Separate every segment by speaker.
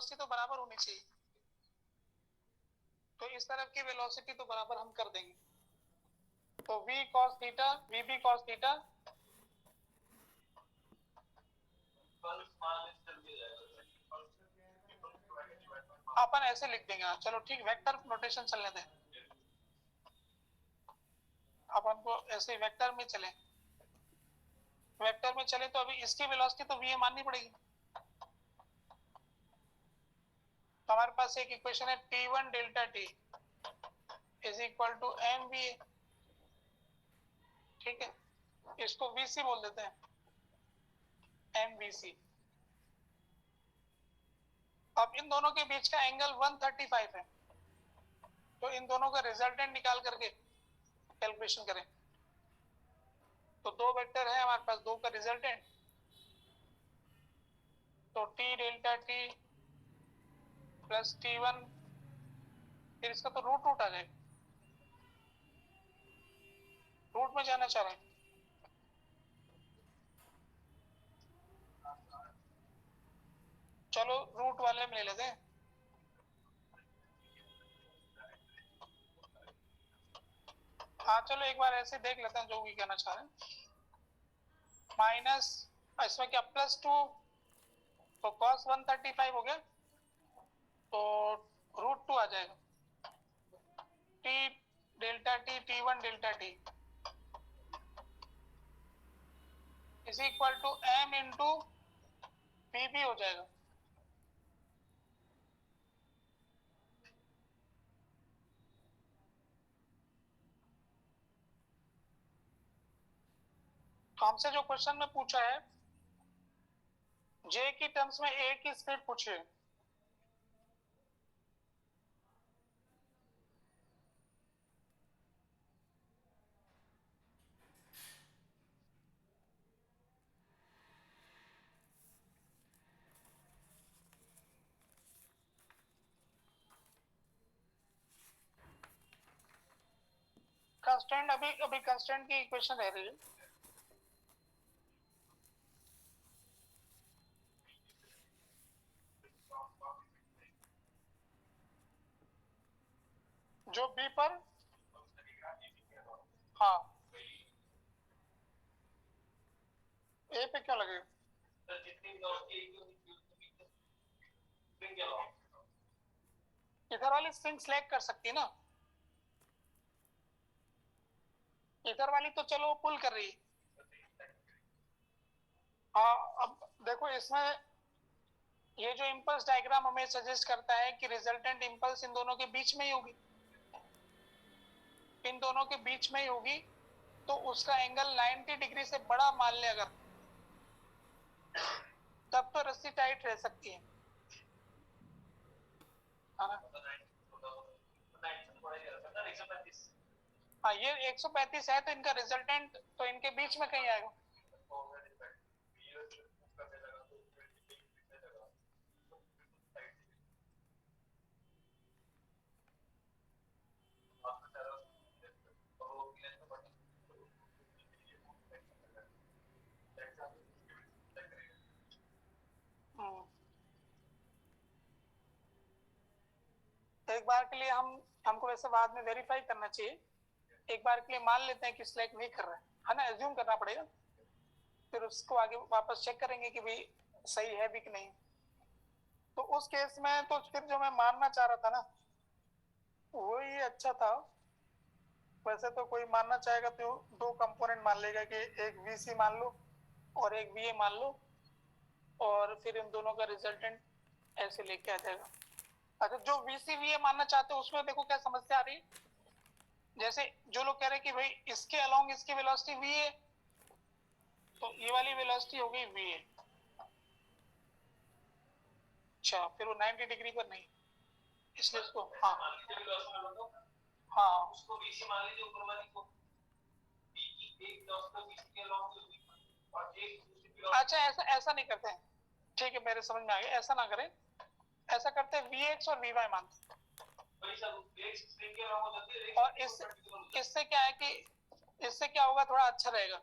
Speaker 1: Velocity तो बराबर होनी चाहिए, तो इस तरफ की वेलोसिटी तो बराबर हम कर देंगे। तो v cos theta vb cos theta अपन ऐसे लिख देंगे। चलो ठीक, वेक्टर नोटेशन चलने दें, अपन को ऐसे वेक्टर में चले। वेक्टर में चले तो अभी इसकी वेलोसिटी तो v माननी पड़ेगी। तो हमारे पास एक इक्वेशन है t1 delta t is equal to mva, ठीक है, इसको vc बोल देते हैं, mvc। अब इन दोनों के बीच का एंगल 135 है, तो इन दोनों का रिजल्टेंट निकाल करके कैलकुलेशन करें। तो दो वेक्टर है हमारे पास, दो का रिजल्टेंट, तो t delta t plus t1, फिर इसका तो रूट रूट आ जाएगा, रूट में जाना चाह रहे हैं। चलो रूट वाले में ले लेते हैं। हाँ चलो एक बार ऐसे देख लेते हैं जो भी कहना चाह रहे हैं। माइनस इसमें क्या +2, तो cos 135 हो गया, तो √2 आ जाएगा। t delta t t1 delta t is equal to m into pb हो जाएगा। तो हमसे जो क्वेश्चन में पूछा है, जे की टर्म्स में ए की स्पीड पूछी है। कंस्टेंट अभी कंस्टेंट की इक्वेशन रह रही है। जो बी पर, हाँ ए पे क्यों लगेगा? इधर वाली स्ट्रिंग सेलेक्ट कर सकती है ना, इधर वाली तो चलो पुल कर रही है। हाँ अब देखो इसमें ये जो इंपल्स डायग्राम हमें सजेस्ट करता है कि रिजल्टेंट इंपल्स इन दोनों के बीच में ही होगी, इन दोनों के बीच में ही होगी, तो उसका एंगल 90 डिग्री से बड़ा मान ले अगर, तब तो रस्सी टाइट रह सकती है ना। हाँ ये 135 है, तो इनका रिजल्टेंट तो इनके बीच में कहीं आएगा। एक बार के लिए हमको वैसे बाद में वेरीफाई करना चाहिए, एक बार के लिए मान लेते हैं कि सिलेक्ट नहीं कर रहा है ना, एज्यूम करना पड़ेगा, फिर उसको आगे वापस चेक करेंगे कि भाई सही है भी कि नहीं। तो उस केस में तो फिर जो मैं मानना चाह रहा था ना, वही अच्छा था। वैसे तो कोई मानना चाहेगा तो दो कंपोनेंट मान लेगा कि एक वीसी मान लो और एक वीए मान लो, और फिर इन दोनों का रिजल्टेंट ऐसे लेके आ जाएगा। अच्छा जो वीसी वीए मानना चाहते हो उसमें देखो क्या समस्या आ रही है। जैसे जो लोग कह रहे हैं कि भाई इसके अलोंग इसकी वेलोसिटी वी है, तो ये वाली वेलोसिटी हो गई वी है। अच्छा फिर वो 90 डिग्री पर नहीं, इसलिए इसको हाँ हाँ उसको वी से मान लीजिए, ऊपर वाली को वी की एक वेलोसिटी वी के अलोंग और एक। अच्छा ऐसा नहीं करते हैं, ठीक है मेरे समझ में आ गया, ऐसा ना करें, ऐसा करते हैं वीएक्स और वीवाई मानते हैं। और इससे क्या है कि इससे क्या होगा, थोड़ा अच्छा रहेगा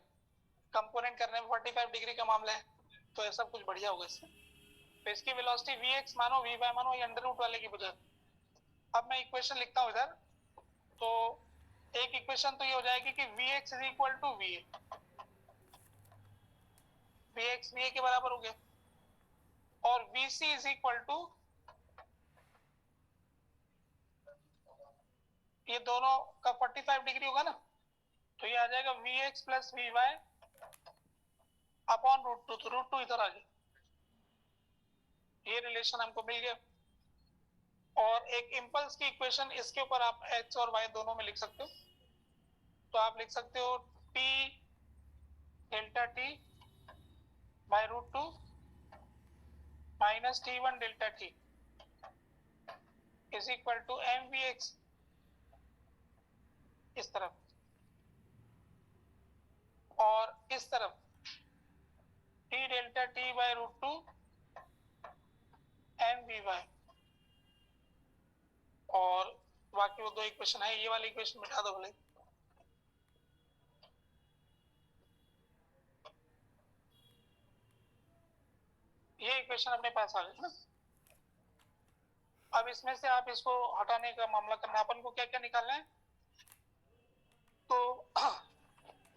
Speaker 1: कंपोनेंट करने में। 45 डिग्री का मामला है तो ऐसा कुछ बढ़िया होगा इससे, तो इसकी वेलोसिटी vx मानो vy मानो ये अंडर रूट वाले की बजाय। अब मैं इक्वेशन लिखता हूँ इधर, तो एक इक्वेशन तो ये हो जाएगी कि vx is equal to va, vx va के बराबर हो गया, और vc इज इक्वल टू, ये दोनों का 45 डिग्री होगा ना, तो ये आ जाएगा vx plus vy upon root two, तो रूट टू इधर आ गया, ये रिलेशन हमको मिल गया। और एक इम्पल्स की इक्वेशन इसके ऊपर आप x और y दोनों में लिख सकते हो, तो आप लिख सकते हो t delta t by root two minus t1 delta t is equal to mvx, इस तरफ, और इस तरफ t delta t by root two mvy, और बाकी वो दो इक्वेशन है, ये वाली इक्वेशन मिटा दो भले। ये इक्वेशन अपने पास आ गई ना। अब इसमें से आप इसको हटाने का मामला करना, अपन को क्या क्या निकालना है, तो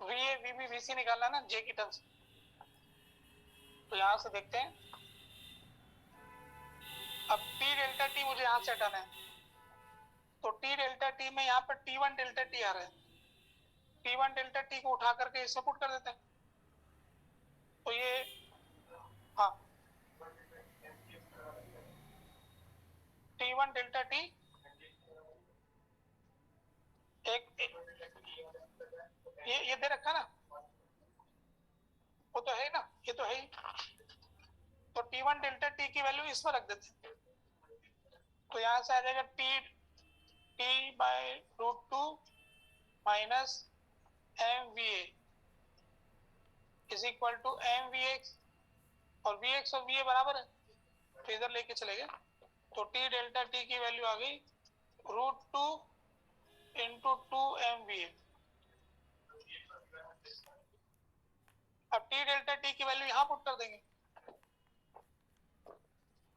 Speaker 1: VA VB VC निकालना है ना J की टर्म्स। तो यहां से देखते हैं, अब T डेल्टा T मुझे यहां से हटाना है, तो T डेल्टा T में यहाँ पर T1 डेल्टा T आ रहा है, T1 डेल्टा T को उठा करके इससे पुट कर देते हैं, तो ये हाँ T1 डेल्टा T एक ये दे रखा ना, वो तो है ना, ये तो है ही, तो T1 डेल्टा T की वैल्यू इसमें रख देते हैं, तो यहां से आ जाएगा T by root two minus MVA is equal to MVX, और VX और VA बराबर है, तो इधर लेके चले गए, तो T डेल्टा T की वैल्यू आ गई रूट टू इंटू 2 MVA। अब T डेल्टा T की वैल्यू यहां पुट कर देंगे,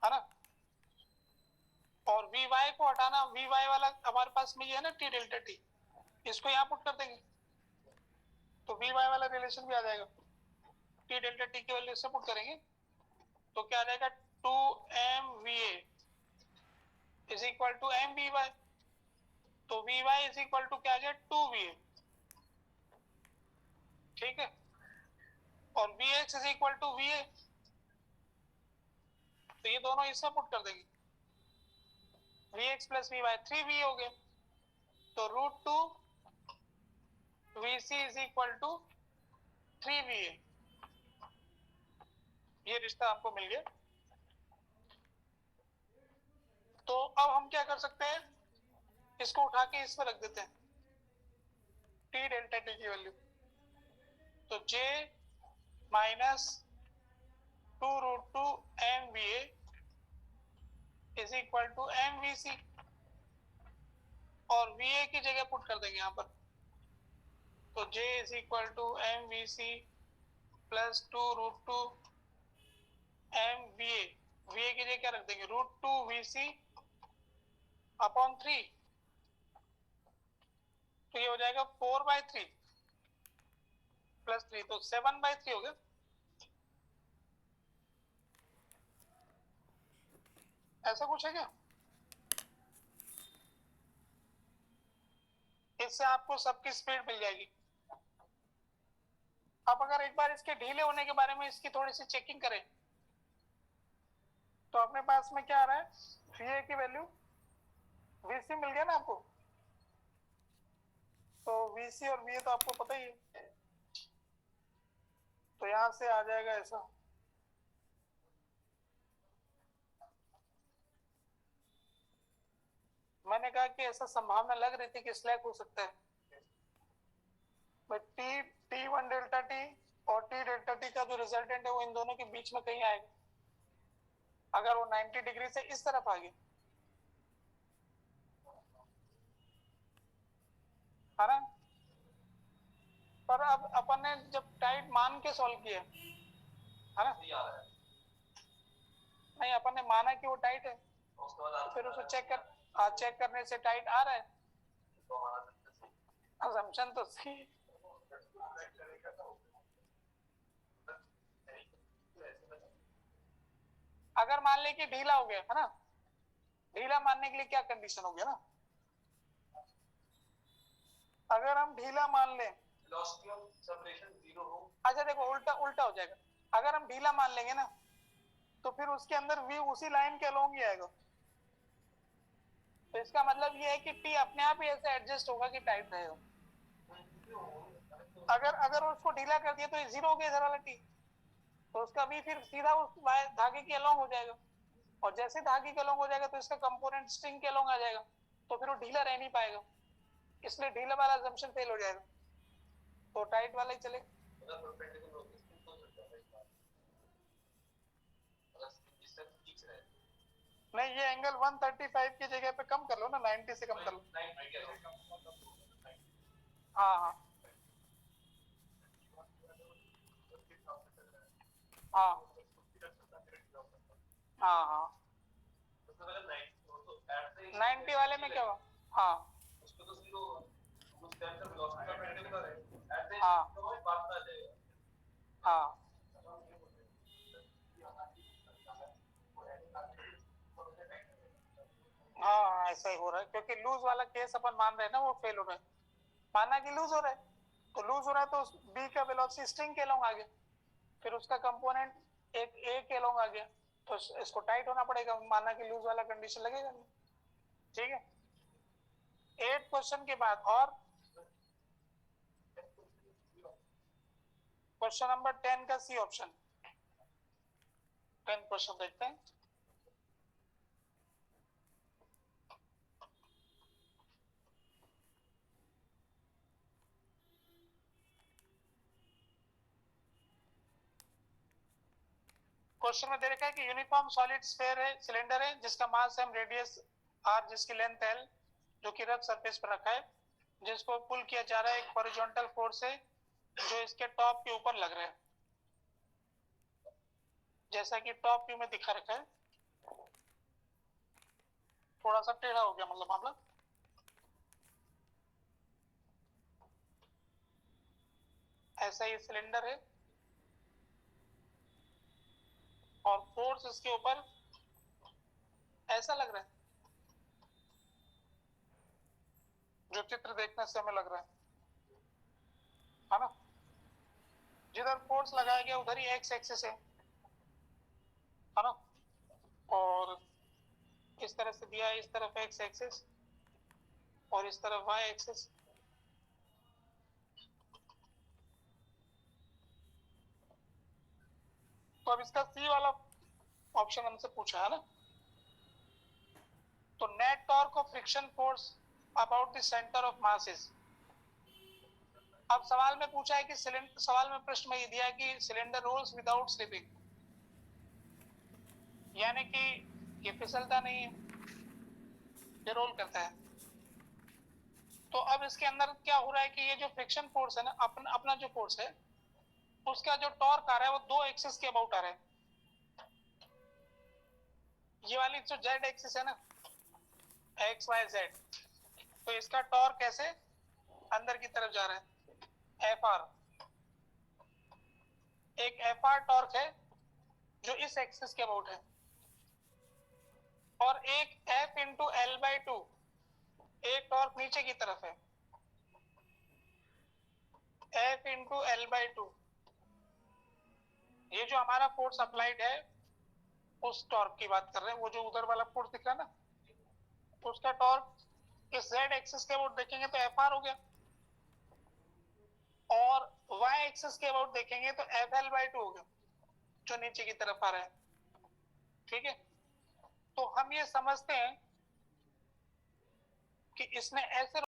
Speaker 1: है ना, और Vy को हटाना, Vy वाला हमारे पास में ये है ना T डेल्टा T, इसको यहां पुट कर देंगे, तो Vy वाला रिलेशन भी आ जाएगा, T डेल्टा T की वैल्यू इससे पुट करेंगे, तो क्या आ जाएगा 2MVA is equal to MVy, तो Vy इज इक्वल टू क्या आ जाए 2VA, ठीक है, और Vx is equal to VA, तो ये दोनों इसमें पुट कर देंगे, Vx प्लस Vy 3VA हो गया, तो root two VC is equal to 3VA, ये रिश्ता आपको मिल गया। तो अब हम क्या कर सकते हैं, इसको उठा के इसमें रख देते हैं T डेल्टा T की वैल्यू, तो J minus 2 root two MVA is equal to MVC, और VA की जगह पुट कर देंगे यहाँ पर, तो J is equal to MVC plus 2 root two MVA, VA की जगह क्या रख देंगे रूट टू VC अपॉन 3, तो ये हो जाएगा 4/3 प्लस 3, तो 7/3 हो गया। ऐसा कुछ है क्या, इससे आपको सबकी स्पीड मिल जाएगी। अब अगर एक बार इसके ढीले होने के बारे में इसकी थोड़ी सी चेकिंग करें, तो अपने पास में क्या आ रहा है, VA की वैल्यू VC मिल गया ना आपको, तो VC और VA तो आपको पता ही है, तो यहां से आ जाएगा ऐसा, मैंने कहा कि ऐसा संभावना लग रही थी कि स्लैक हो सकता है, T1 डेल्टा T और T डेल्टा T का जो रिजल्टेंट है वो इन दोनों के बीच में कहीं आएगा, अगर वो 90 डिग्री से इस तरफ आ गया, है ना, पर अब अपन ने जब टाइट मान के सॉल्व किया, है ना, नहीं, अपन ने माना कि वो टाइट है, फिर उसे चेक करने से टाइट आ रहा है, असम्पशन तो सही। अगर मान ले कि ढीला हो गया है ना, ढीला मानने के लिए क्या कंडीशन हो गया ना, अगर हम ढीला मान लें, अच्छा देखो उल्टा हो जाएगा। अगर हम ढीला मान लेंगे ना तो फिर उसके अंदर v उसी लाइन के अलोंग ही आएगा, तो इसका मतलब ये है कि t अपने आप ही ऐसे एडजस्ट होगा कि टाइट रहेगा। अगर उसको ढीला कर दिया तो ये जीरो हो गया इधर वाला t, तो उसका v फिर सीधा उस धागे के अलोंग हो जाएगा, और जैसे धागे के अलोंग हो जाएगा तो इसका कंपोनेंट स्ट्रिंग के अलोंग आ जाएगा, तो फिर वो ढीला रह नहीं पाएगा, इसलिए ढीला वाला असम्पशन फेल हो जाएगा, तो टाइट वाला ही चलेगा। नहीं, ये एंगल 135 की जगह पे कम कर लो ना, 90 से कम कर लो। हाँ हाँ हाँ हाँ हाँ 90 वाले में क्या हुआ? हाँ हाँ हाँ ऐसा ही हो रहा है, क्योंकि लूज वाला केस अपन मान रहे हैं ना, वो फेल हो रहा है। माना कि लूज हो रहा है, तो लूज हो रहा है तो बी का वेलोसिटी स्ट्रिंग के लॉन्ग आ गया, फिर उसका कंपोनेंट एक ए के लॉन्ग आ गया, तो इसको टाइट होना पड़ेगा, माना कि लूज वाला कंडीशन लगेगा नहीं। ठीक है, 8 क्वेश्चन के बाद और क्वेश्चन नंबर 10 का सी ऑप्शन, 10 क्वेश्चन देखते हैं। क्वेश्चन में दे रखा है कि यूनिफॉर्म सॉलिड स्फीयर है, सिलेंडर है, जिसका मास m, रेडियस r, जिसकी लेंथ l, जो कि रफ सरफेस पर रखा है, जिसको पुल किया जा रहा है एक हॉरिजॉन्टल फोर्स है जो इसके टॉप के ऊपर लग रहा है, जैसा कि टॉप व्यू में दिखा रखा है। थोड़ा सा टेढ़ा हो गया मतलब मामला, ऐसा ही सिलेंडर है और फोर्स इसके ऊपर ऐसा लग रहा है जो चित्र देखने से हमें लग रहा है ना, जिधर फोर्स लगाया गया उधर ही एक्स एक्सिस है ना, और इस तरह से दिया है, इस तरफ एक्स एक्सिस और इस तरफ वाई एक्सिस। तो अब इसका सी वाला ऑप्शन हमसे पूछा है ना, तो net torque of friction force about the centre of mass is. अब सवाल में पूछा है कि सवाल में प्रश्न में ये दिया है कि सिलेंडर रोल्स विदाउट स्लिपिंग, यानी कि ये फिसलता नहीं है, ये रोल करता है। तो अब इसके अंदर क्या हो रहा है कि ये जो फ्रिक्शन फोर्स है ना, अपना जो फोर्स है उसका जो टॉर्क आ रहा है वो दो एक्सिस के अबाउट आ रहा है। ये वाली जो जेड एक्सिस है ना, एक्स वाई जेड, तो इसका टॉर्क कैसे अंदर की तरफ जा रहा है, एफ आर, एक एफ आर टॉर्क है जो इस एक्सिस के अबाउट है, और एक F into L by two, एक टॉर्क नीचे की तरफ है, F into L by two. ये जो हमारा फोर्स अप्लाइड है उस टॉर्क की बात कर रहे हैं, वो जो उधर वाला फोर्स दिख रहा है ना, उसका टॉर्क इस जेड एक्सिस के अबाउट देखेंगे तो एफ आर हो गया, और वाई एक्सिस के अबाउट देखेंगे तो एफ एल बाई टू हो गया जो नीचे की तरफ आ रहा है। ठीक है, तो हम ये समझते हैं कि इसने ऐसे